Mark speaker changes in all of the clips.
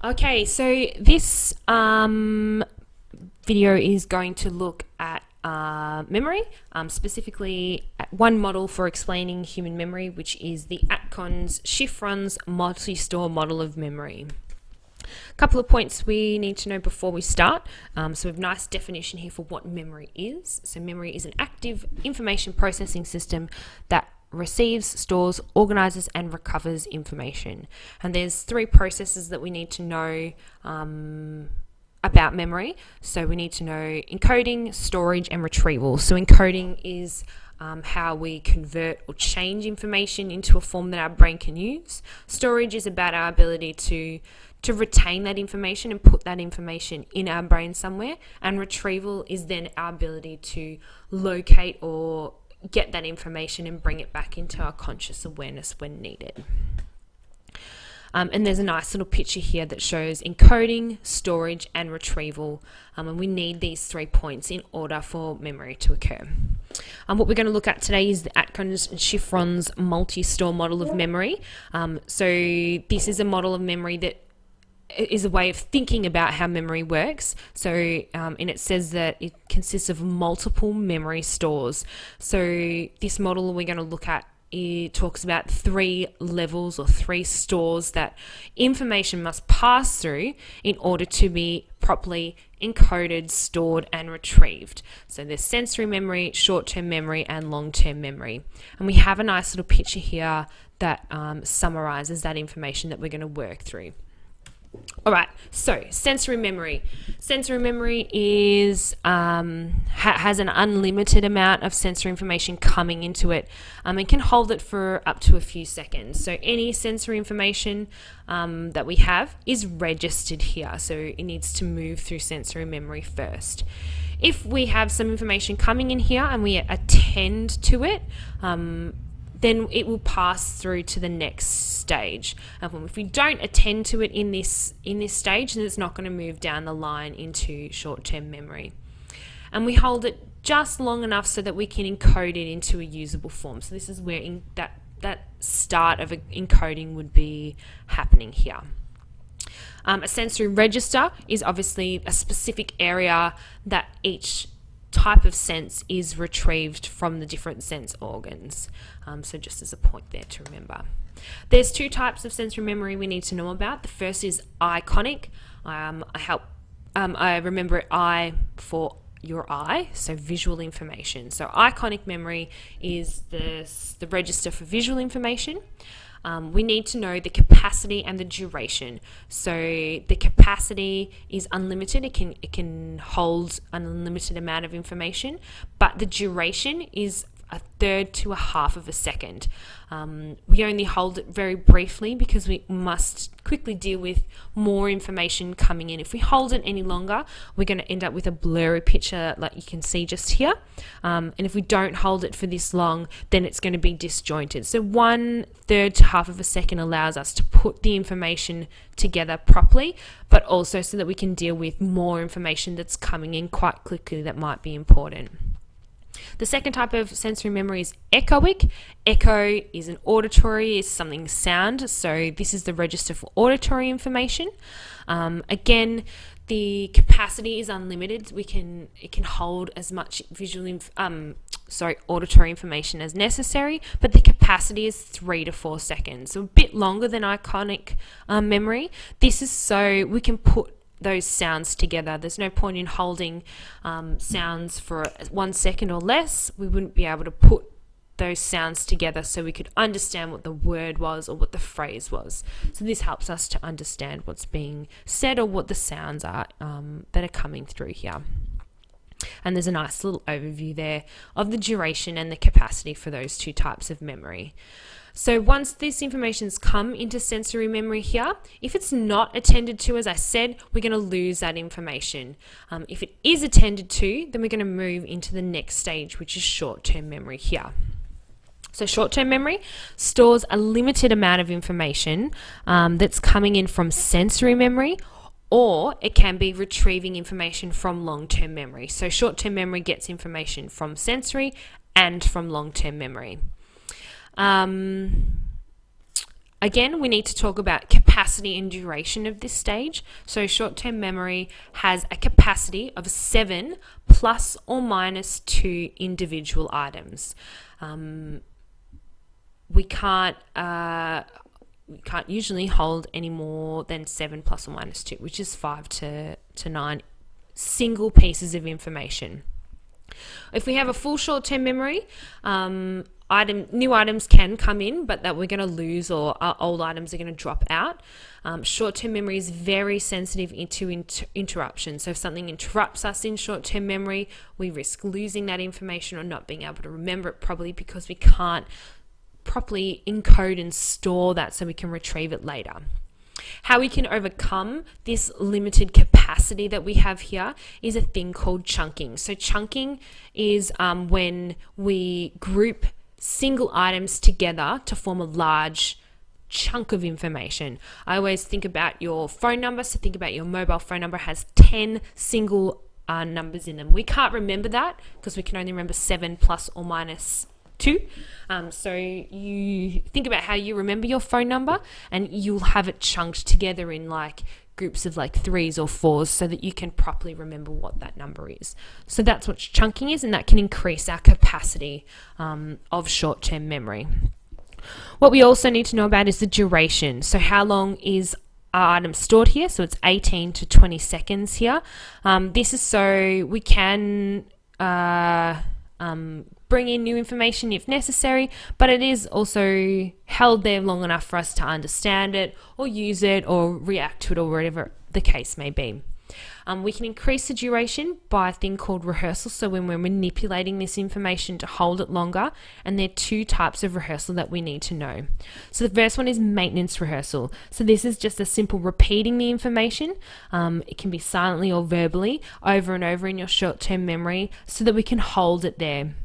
Speaker 1: Okay, so this video is going to look at memory, specifically at one model for explaining human memory, which is the Atkins Shiffrons multi-store model of memory. A couple of points we need to know before we start. So we have a nice definition here for what memory is. So memory is an active information processing system that receives, stores, organizes, and recovers information. And there's three processes that we need to know about memory. So we need to know encoding, storage, and retrieval. So encoding is how we convert or change information into a form that our brain can use. Storage is about our ability to retain that information and put that information in our brain somewhere. And retrieval is then our ability to locate or get that information and bring it back into our conscious awareness when needed. And there's a nice little picture here that shows encoding, storage, and retrieval. And we need these 3 points in order for memory to occur. What we're going to look at today is the Atkins and Shiffrons multi-store model of memory. So this is a model of memory that is a way of thinking about how memory works. So, and it says that it consists of multiple memory stores. So this model we're going to look at, it talks about 3 levels or 3 stores that information must pass through in order to be properly encoded, stored, and retrieved. So there's sensory memory, short-term memory, and long-term memory. And we have a nice little picture here that summarizes that information that we're going to work through. All right, so sensory memory. Sensory memory is has an unlimited amount of sensory information coming into it and can hold it for up to a few seconds. So any sensory information that we have is registered here. So it needs to move through sensory memory first. If we have some information coming in here and we attend to it, then it will pass through to the next stage. If we don't attend to it in this stage, then it's not going to move down the line into short-term memory. And we hold it just long enough so that we can encode it into a usable form. So this is where that start of encoding would be happening here. A sensory register is obviously a specific area that each type of sense is retrieved from the different sense organs. So just as a point there to remember. There's 2 types of sensory memory we need to know about. The first is iconic. I remember I for your eye, so visual information. So iconic memory is the register for visual information. We need to know the capacity and the duration. So the capacity is unlimited. It can hold an unlimited amount of information, but the duration is 1/3 to 1/2 of a second. We only hold it very briefly because we must quickly deal with more information coming in. If we hold it any longer, we're going to end up with a blurry picture like you can see just here. And if we don't hold it for this long, then it's going to be disjointed. So 1/3 to 1/2 of a second allows us to put the information together properly, but also so that we can deal with more information that's coming in quite quickly that might be important. The second type of sensory memory is echoic. Echo is an auditory, is something sound. So this is the register for auditory information. Again, the capacity is unlimited. It can hold as much auditory information as necessary, but the capacity is 3 to 4 seconds. So a bit longer than iconic memory. This is so we can put those sounds together. There's no point in holding sounds for 1 second or less. We wouldn't be able to put those sounds together so we could understand what the word was or what the phrase was. So this helps us to understand what's being said or what the sounds are that are coming through here. And there's a nice little overview there of the duration and the capacity for those 2 types of memory. So once this information's come into sensory memory here, if it's not attended to, as I said, we're going to lose that information. If it is attended to, then we're going to move into the next stage, which is short-term memory here. So short-term memory stores a limited amount of information that's coming in from sensory memory, or it can be retrieving information from long-term memory. So short-term memory gets information from sensory and from long-term memory. Again, we need to talk about capacity and duration of this stage. So short-term memory has a capacity of 7 plus or minus 2 individual items. We can't usually hold any more than 7 plus or minus 2, which is 5 to 9 single pieces of information. If we have a full short-term memory, new items can come in, but that we're going to lose, or our old items are going to drop out. Short-term memory is very sensitive to interruption. So if something interrupts us in short-term memory, we risk losing that information or not being able to remember it properly because we can't properly encode and store that so we can retrieve it later. How we can overcome this limited capacity that we have here is a thing called chunking. So chunking is when we group single items together to form a large chunk of information. I always think about your phone number. So think about your mobile phone number has 10 single numbers in them. We can't remember that because we can only remember 7 plus or minus 2. So you think about how you remember your phone number, and you'll have it chunked together in like groups of like 3s or 4s so that you can properly remember what that number is. So that's what chunking is, and that can increase our capacity of short-term memory. What we also need to know about is the duration. So how long is our item stored here? So it's 18 to 20 seconds here. This is so we can bring in new information if necessary, but it is also held there long enough for us to understand it or use it or react to it or whatever the case may be. We can increase the duration by a thing called rehearsal. So when we're manipulating this information to hold it longer, and there are 2 types of rehearsal that we need to know. So the first one is maintenance rehearsal. So this is just a simple repeating the information. It can be silently or verbally over and over in your short-term memory so that we can hold it there.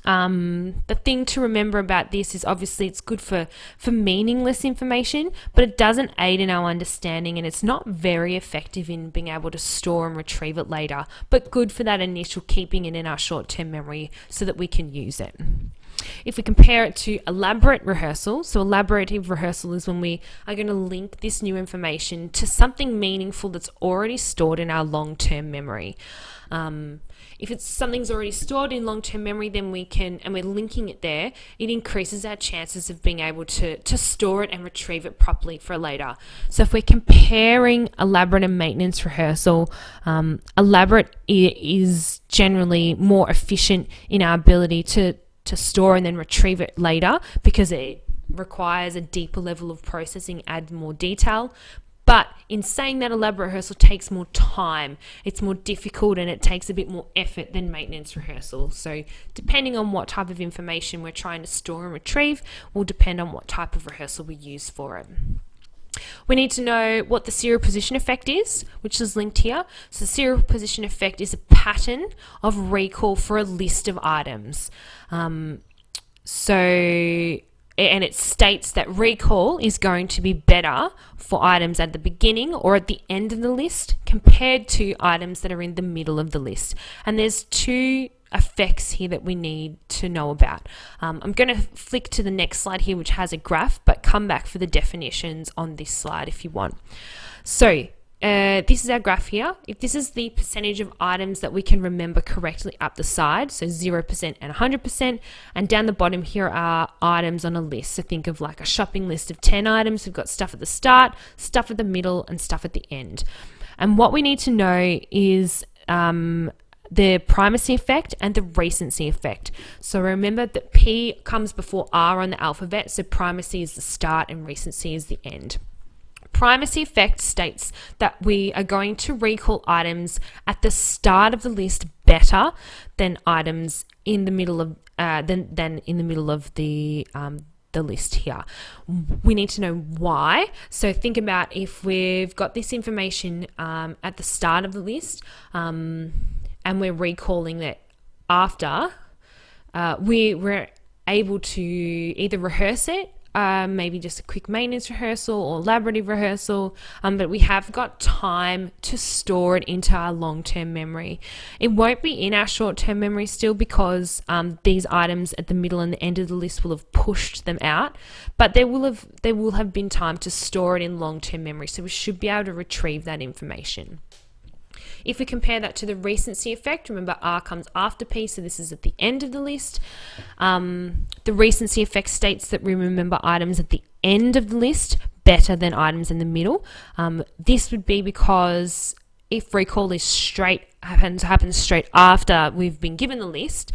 Speaker 1: The thing to remember about this is obviously it's good for meaningless information, but it doesn't aid in our understanding, and it's not very effective in being able to store and retrieve it later, but good for that initial keeping it in our short-term memory so that we can use it. If we compare it to elaborate rehearsal, so elaborative rehearsal is when we are going to link this new information to something meaningful that's already stored in our long-term memory. If it's something's already stored in long-term memory, then we can, and we're linking it there, it increases our chances of being able to store it and retrieve it properly for later. So if we're comparing elaborate and maintenance rehearsal, elaborate is generally more efficient in our ability to store and then retrieve it later because it requires a deeper level of processing, add more detail. But in saying that, elaborate rehearsal takes more time, it's more difficult, and it takes a bit more effort than maintenance rehearsal. So depending on what type of information we're trying to store and retrieve will depend on what type of rehearsal we use for it. We need to know what the serial position effect is, which is linked here. So the serial position effect is a pattern of recall for a list of items. And it states that recall is going to be better for items at the beginning or at the end of the list compared to items that are in the middle of the list. And there's 2 effects here that we need to know about. I'm going to flick to the next slide here, which has a graph, but come back for the definitions on this slide if you want. So this is our graph here. If this is the percentage of items that we can remember correctly up the side, so 0% and 100%, and down the bottom here are items on a list. So think of like a shopping list of 10 items. We've got stuff at the start, stuff at the middle, and stuff at the end. And what we need to know is the primacy effect and the recency effect. So remember that P comes before R on the alphabet, so primacy is the start and recency is the end. Primacy effect states that we are going to recall items at the start of the list better than items in the middle of than in the middle of the list here. We need to know why. So think about if we've got this information at the start of the list and we're recalling that after, we're able to either rehearse it maybe just a quick maintenance rehearsal or laborative rehearsal, but we have got time to store it into our long-term memory. It won't be in our short-term memory still because these items at the middle and the end of the list will have pushed them out, but there will have been time to store it in long-term memory, so we should be able to retrieve that information. If we compare that to the recency effect, remember R comes after P, so this is at the end of the list. The recency effect states that we remember items at the end of the list better than items in the middle. This would be because if recall is happens straight after we've been given the list,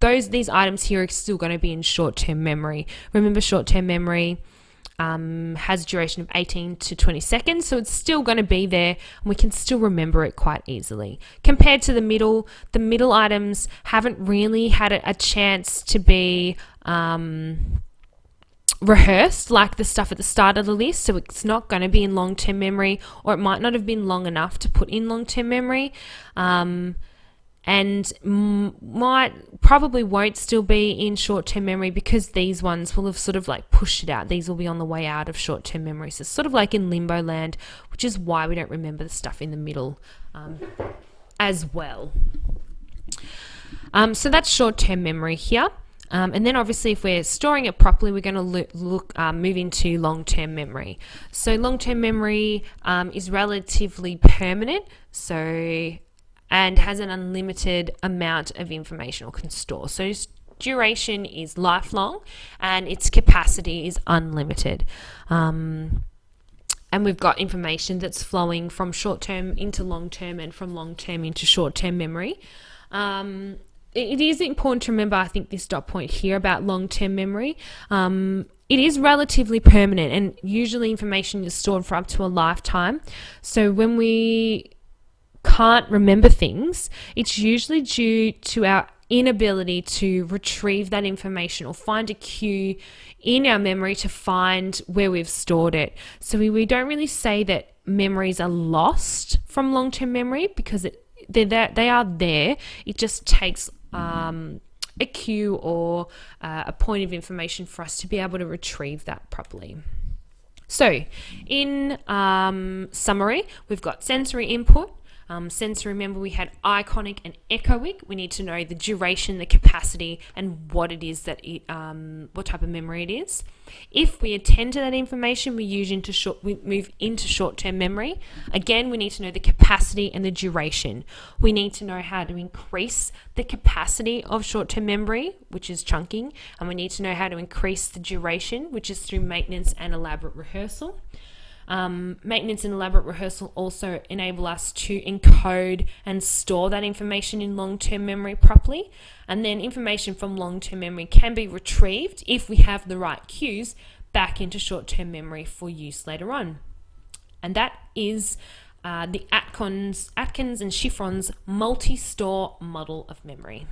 Speaker 1: these items here are still going to be in short-term memory. Remember, short-term memory has a duration of 18 to 20 seconds, so it's still going to be there and we can still remember it quite easily. Compared to the middle items haven't really had a chance to be rehearsed like the stuff at the start of the list, so it's not going to be in long-term memory, or it might not have been long enough to put in long-term memory, and probably won't still be in short-term memory because these ones will have sort of like pushed it out. These will be on the way out of short-term memory, so it's sort of like in limbo land, which is why we don't remember the stuff in the middle as well. So that's short-term memory here. And then obviously if we're storing it properly, we're going to move into long-term memory. So long-term memory is relatively permanent, and has an unlimited amount of information or can store. So its duration is lifelong and its capacity is unlimited. And we've got information that's flowing from short-term into long-term and from long-term into short-term memory. It is important to remember, I think, this dot point here about long-term memory. It is relatively permanent and usually information is stored for up to a lifetime. So when we can't remember things, it's usually due to our inability to retrieve that information or find a cue in our memory to find where we've stored it. So we don't really say that memories are lost from long-term memory because they are there. It just takes a cue or a point of information for us to be able to retrieve that properly. So in summary, we've got sensory input. Sensory, remember we had iconic and echoic. We need to know the duration, the capacity, and what it is that what type of memory it is. If we attend to that information, we move into short-term memory. Again, we need to know the capacity and the duration. We need to know how to increase the capacity of short-term memory, which is chunking, and we need to know how to increase the duration, which is through maintenance and elaborate rehearsal. Maintenance and elaborate rehearsal also enable us to encode and store that information in long-term memory properly, and then information from long-term memory can be retrieved if we have the right cues back into short-term memory for use later on. And that is the Atkins and Shiffrons multi-store model of memory.